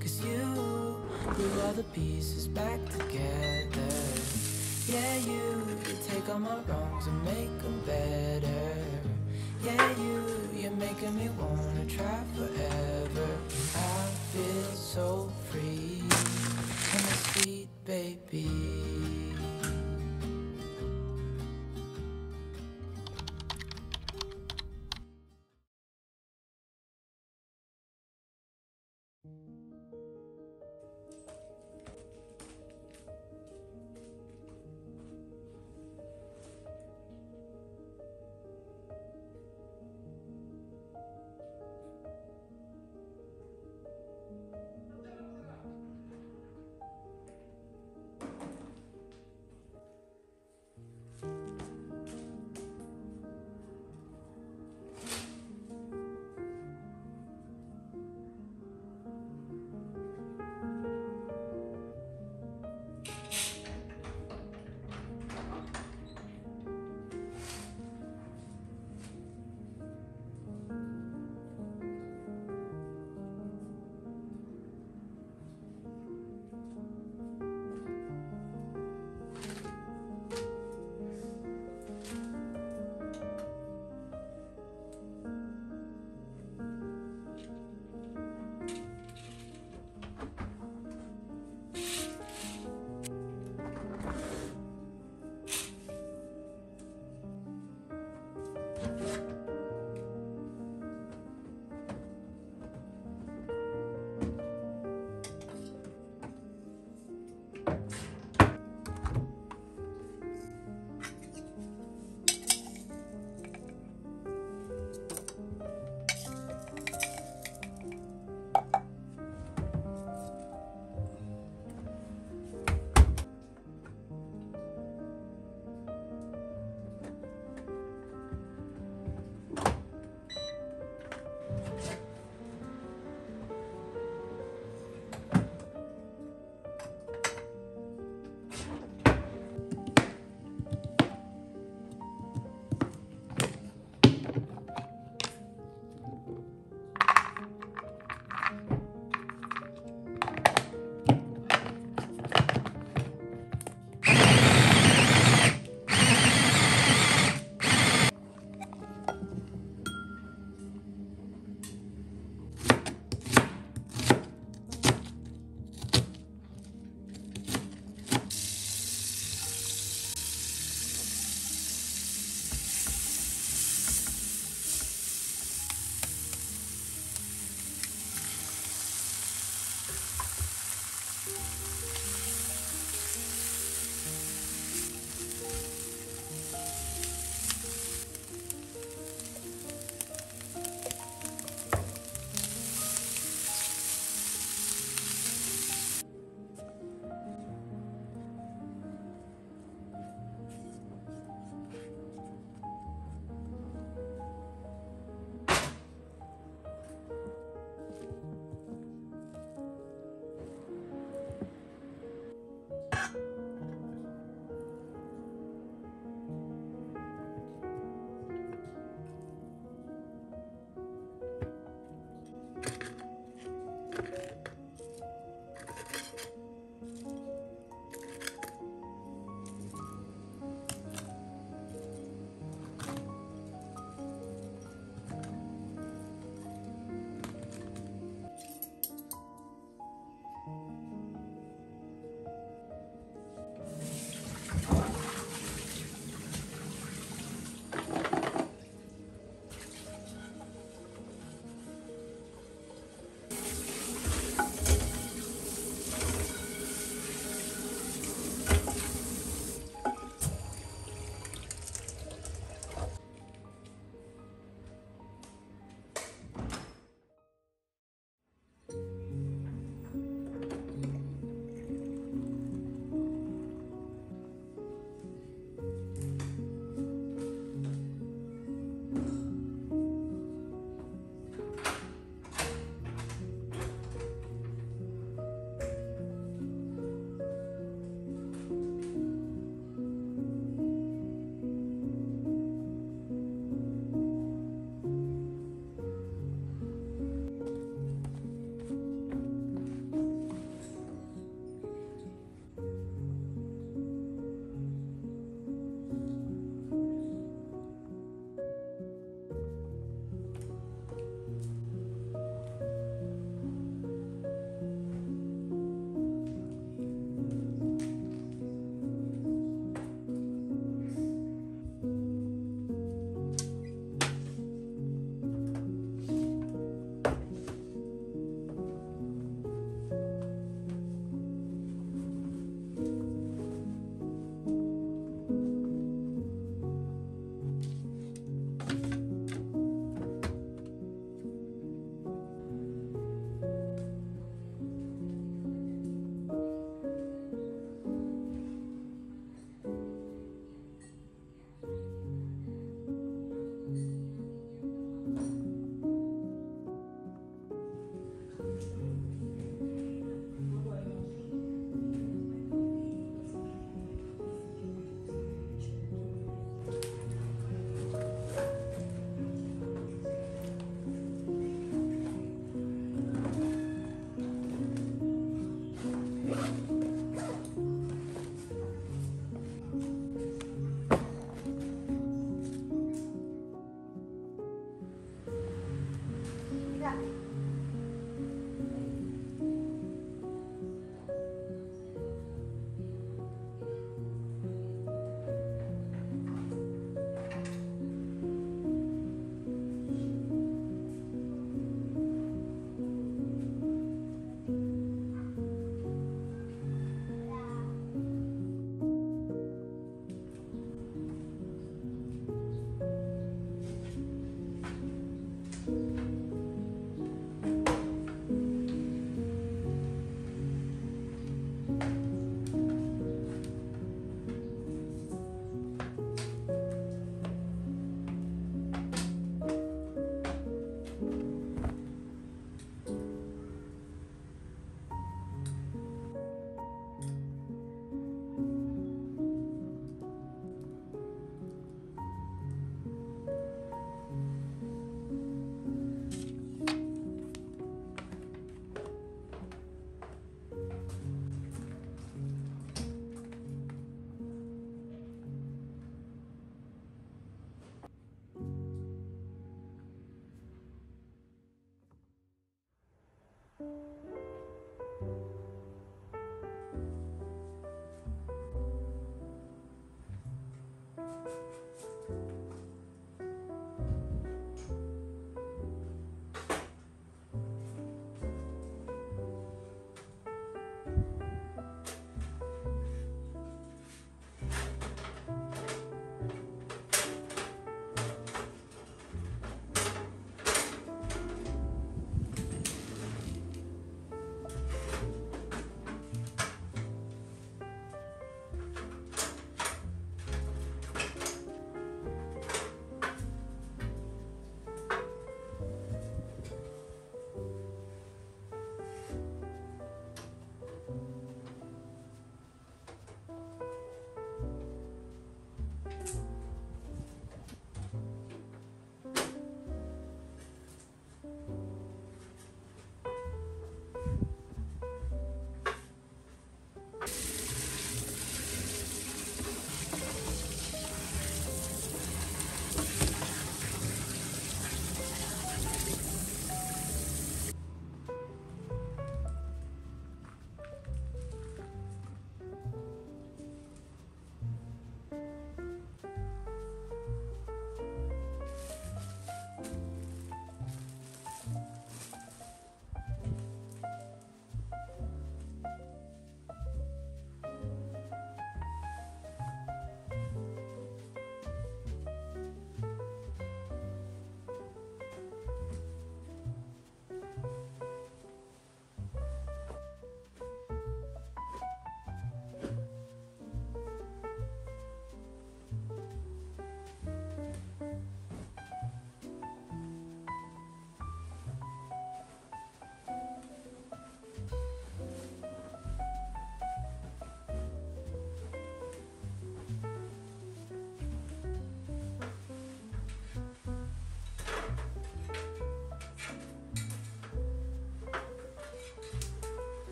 'Cause you glue all the pieces back together. Yeah, you take all my wrongs and make them better. Yeah, you're making me wanna try forever. I feel so free and my sweet baby.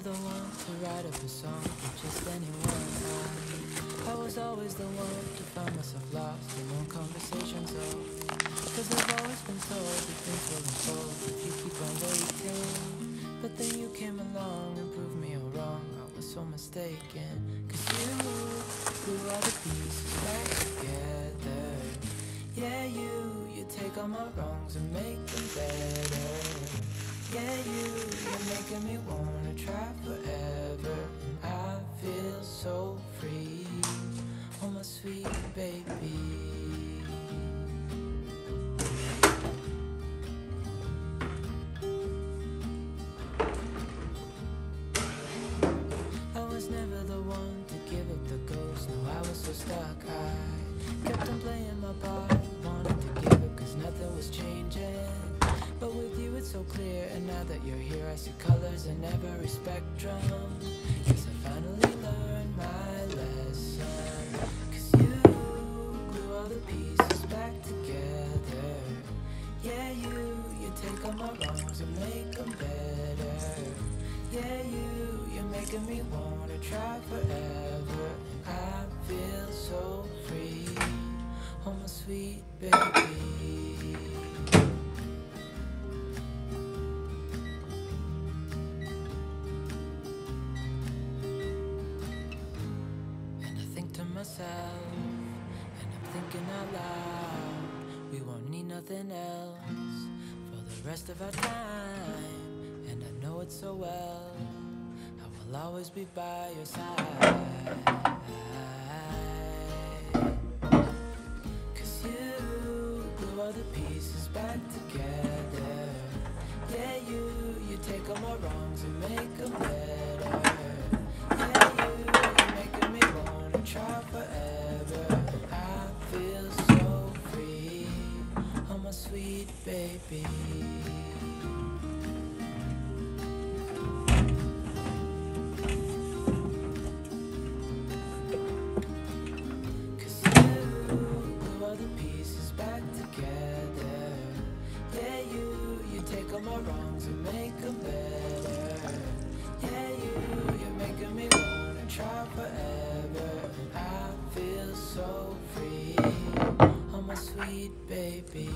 the one to write up a song for just anyone. I was always the one to find myself lost in one conversation zone. Cause I've always been told that things will unfold if you keep on waiting. But then you came along and proved me all wrong. I was so mistaken. Cause you glue all the pieces back together. Yeah, you take all my wrongs and make them better. Yeah, you're making me wanna try forever. And I feel so free, oh my sweet baby. I was never the one to give up the ghost. No, I was so stuck. I kept on playing my part, wanted to give up cause nothing was changing. But with you it's so clear, and now that you're here I see colors in every spectrum. Yes, I finally learned my lesson. Cause you glue all the pieces back together. Yeah, you take all my wrongs and make them better. Yeah, you're making me wanna try forever. And I feel so free, oh my sweet baby. Myself, and I'm thinking out loud, we won't need nothing else for the rest of our time. And I know it so well, I will always be by your side. Cause you glue all the pieces back together. Yeah, you take all my wrongs and make them better. Yeah, you're making me wanna try forever. I feel so free, oh my sweet baby. Cause you glue all the pieces back together. Yeah, you take all my wrongs and make them better. Yeah, you're making me wanna try forever. And I feel so free, oh my sweet baby.